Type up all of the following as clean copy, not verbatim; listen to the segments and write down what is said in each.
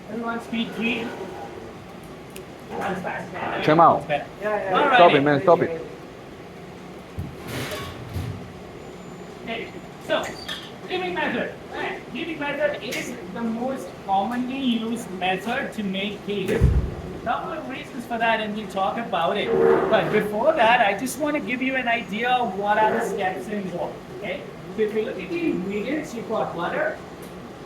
Everyone speed 3. That's fast. Time out. All Stop right. it, man. Stop it. Okay. So, cleaning method. Right. Cleaning method is the most commonly used method to make cakes. Couple of reasons for that, and we'll talk about it. But before that, I just want to give you an idea of what are the steps involved. Okay. So if you look at the ingredients, you've got butter,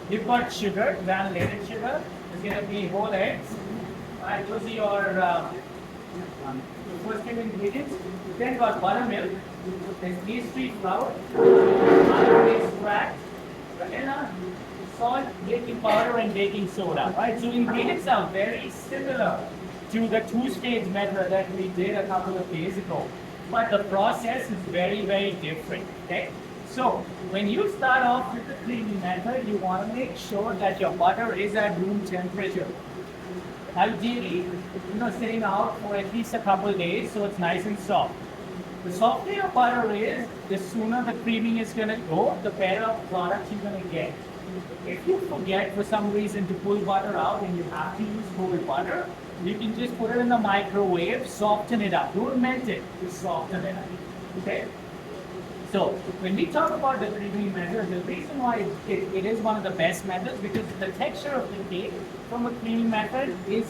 you've got sugar, granulated sugar. There's going to be whole eggs. Alright, those are your first few ingredients. Then got buttermilk. There's pastry flour, butter extract, vanilla, salt, baking powder, and baking soda. Right? So ingredients are very similar to the two-stage method that we did a couple of days ago. But the process is very, very different. Okay? So when you start off with the cleaning method, you want to make sure that your butter is at room temperature. Ideally, sitting out for at least a couple of days so it's nice and soft. The softer your butter is, the sooner the creaming is going to go, the better product you're going to get. If you forget for some reason to pull butter out and you have to use whole butter, you can just put it in the microwave, soften it up. Don't melt it, just soften it up. Okay? So when we talk about the creaming method, the reason why it is one of the best methods because the texture of the cake from a creaming method is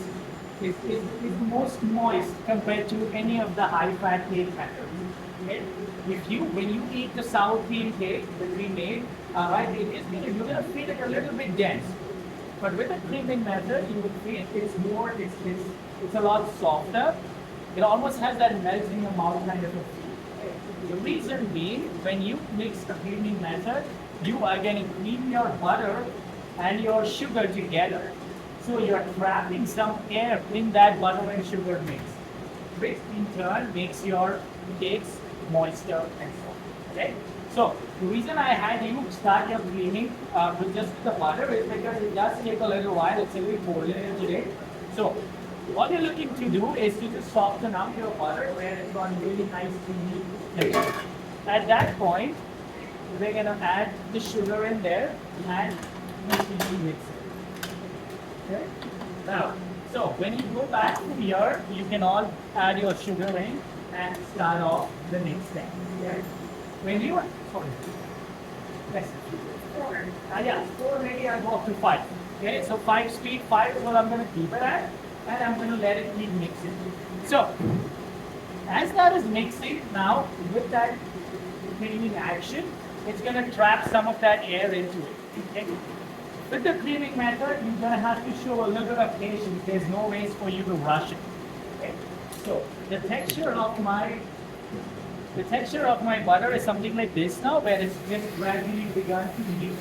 the most moist compared to any of the high-fat cake methods. Okay? When you eat the sour cream cake that we made, right, you're gonna feel it a little bit dense. But with the creaming method, you will feel it's a lot softer. It almost has that melt in your mouth kind of a feel. The reason being, when you mix the creaming method, you are going to cream your butter and your sugar together. So you're trapping some air in that butter and sugar mix, which in turn makes your cakes moister and soft. Okay? So the reason I had you start your creaming with just the butter is because it does take a little while. It's a little colder today. So what you're looking to do is to just soften up your butter where it's got really nice creamy texture. At that point, we're gonna add the sugar in there and mix it. Okay? Now, so when you go back to here, you can all add your sugar in and start off the next step. Okay? When you sorry. Yes. Yeah, 4 maybe I'll go up to 5. Okay, so 5 speed, 5 is what I'm gonna keep it at. And I'm going to let it keep mixing. So, as that is mixing now, with that creaming action, it's going to trap some of that air into it. Okay? With the creaming method, you're going to have to show a little bit of patience. There's no ways for you to rush it. Okay? So, the texture of my butter is something like this now, where it's just gradually begun to mix.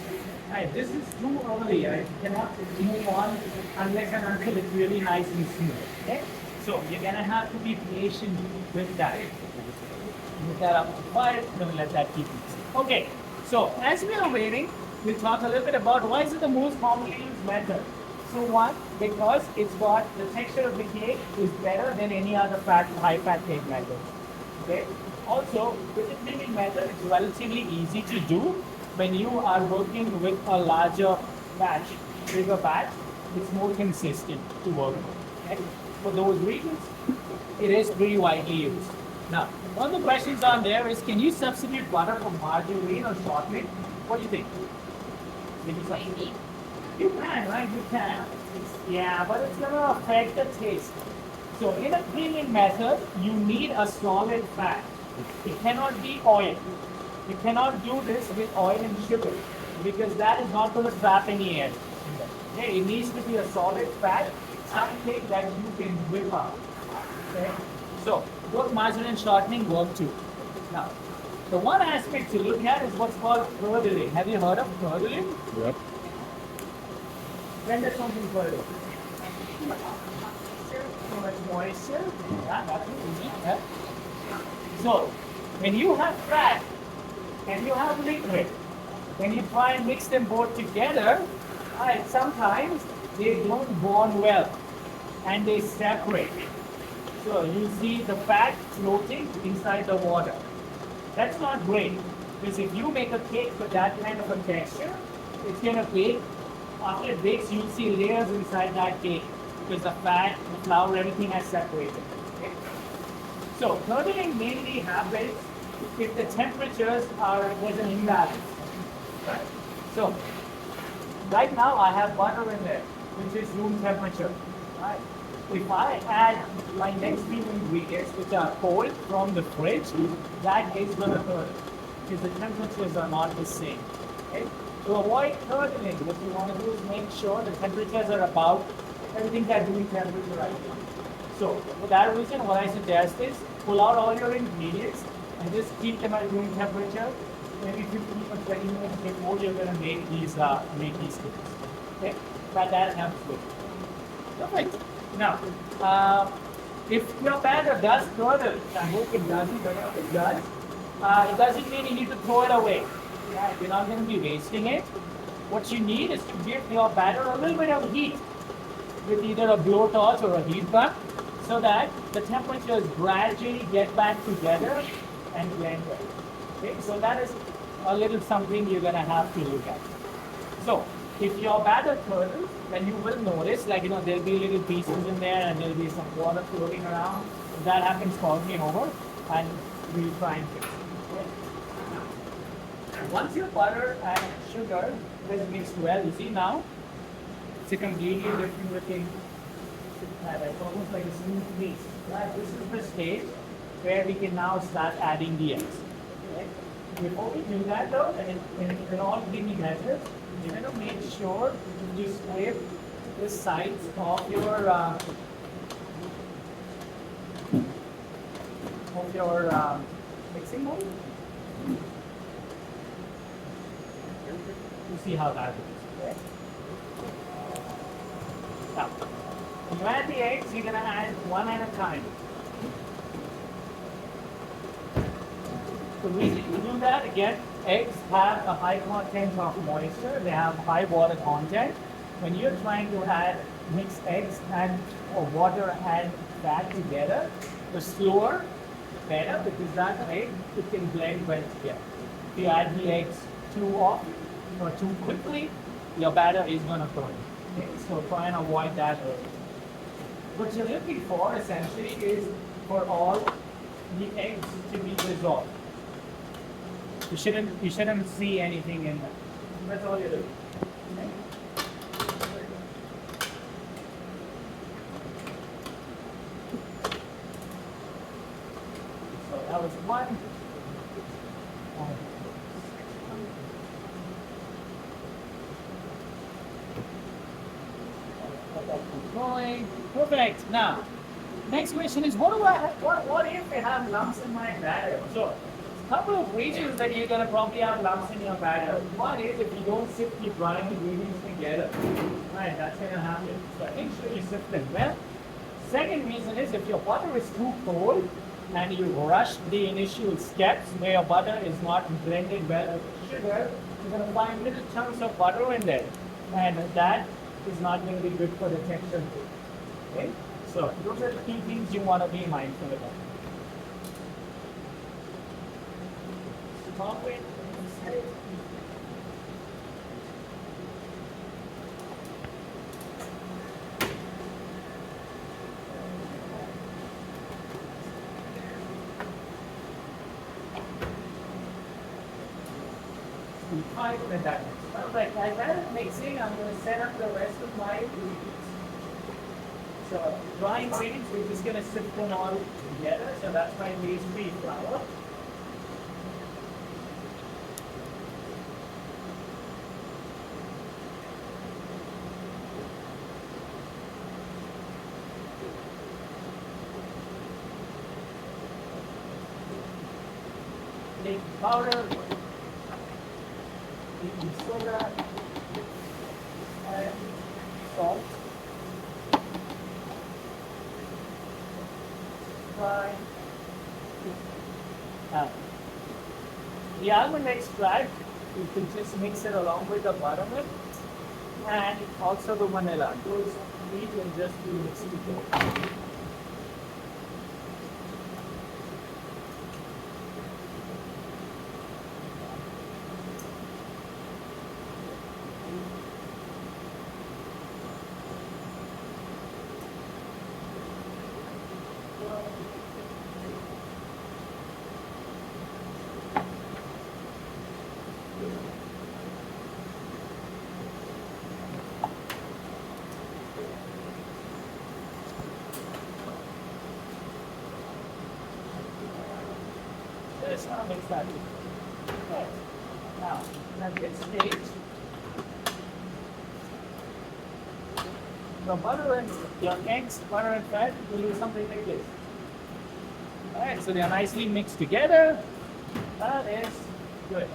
Right, this is too early. I cannot move on unless and until it's really nice and smooth. Okay? So you're gonna have to be patient with that. Move that up to 5, then let that keep mixing. Okay, so as we are waiting, we'll talk a little bit about why is it the most commonly used method. So one, because it's got the texture of the cake is better than any other high-fat cake method. Okay? Also, with the creaming method, it's relatively easy to do. When you are working with a larger batch, bigger batch, it's more consistent to work with. Okay? For those reasons, it is pretty widely used. Now, one of the questions on there is, can you substitute butter for margarine or shortening? What do you think? Maybe. You can, right? You can. Yeah, but it's going to affect the taste. So in a creaming method, you need a solid fat. It cannot be oil. You cannot do this with oil and sugar because that is not going to trap any air. Okay, it needs to be a solid fat, something that you can whip up. Okay, so both margarine and shortening work too. Now, the one aspect to look at is what's called curdling. Have you heard of curdling? Yep. When does something curdle? So much moisture. Yeah, that's easy. Yeah. So, when you have fat and you have liquid, when you try and mix them both together, right, sometimes they don't bond well and they separate. So you see the fat floating inside the water. That's not great because if you make a cake with that kind of a texture, it's going to bake after it bakes, you'll see layers inside that cake because the fat, the flour, everything has separated. Okay? So curdling mainly happens if the temperatures are there's an imbalance. Right? So right now I have butter in there, which is room temperature. Right? If I add my next few ingredients, which are cold from the fridge, that is going to curdle because the temperatures are not the same. Okay? To avoid curdling, what you want to do is make sure the temperatures are about everything at room temperature right now. So for that reason, what I suggest is pull out all your ingredients and just keep them at room temperature. Maybe 15 or 20 minutes before you're going to make these cookies. Okay, that helps with. Perfect. Now, if your batter does curdle, I hope it doesn't, but if it does, it doesn't mean you need to throw it away. Yeah, you're not going to be wasting it. What you need is to give your batter a little bit of heat with either a blowtorch or a heat gun so that the temperatures gradually get back together and blend well. Okay, so that is a little something you're going to have to look at. So if your batter curdles, then you will notice, like, there'll be little pieces in there and there'll be some water floating around. If that happens, call me over and we'll try and fix it. Okay? Once your butter and sugar is mixed well, you see now, it's a completely different looking. It's almost like a smooth paste. Right? This is the stage where we can now start adding the eggs. Okay? Before we do that though, in all creamy measures, you're going to make sure you scrape the sides of your mixing bowl. You see how that is. Okay? Now, when you add the eggs, you're going to add one at a time. The reason you do that, again, eggs have a high content of moisture, they have high water content. When you're trying to mix eggs and water and fat together, the slower, the better, because that way it can blend well together. If you add the eggs too often or too quickly, your batter is going to burn. Okay? So try and avoid that early. What you're looking for essentially is for all the eggs to be dissolved. You shouldn't see anything in that. That's all you're doing. Okay? So that was one. Going. Perfect. Now, next question is what if I have lumps in my batter? So couple of reasons that you're going to probably have lumps in your batter. One is if you don't sift the dry ingredients together. Right, that's going to happen. So make sure you sift them well. Second reason is if your butter is too cold and you rush the initial steps where your butter is not blended well with sugar, you're going to find little chunks of butter in there. And that is not going to be good for the texture. Okay? So those are the key things you want to be mindful about. Top it, set it. With that. Perfect. As that is mixing, I'm going to set up the rest of my ingredients. So dry ingredients, we're just going to sift them all together. So that's my base wheat flour. Baking powder, baking soda, and salt. Fry. Now, the almond extract, you can just mix it along with the buttermilk and also the vanilla. Those three will just be mixed together. I'll mix that. Okay. Now, at this stage, the butter and your eggs, butter and fat will do something like this. Alright, so they are nicely mixed together. That is good.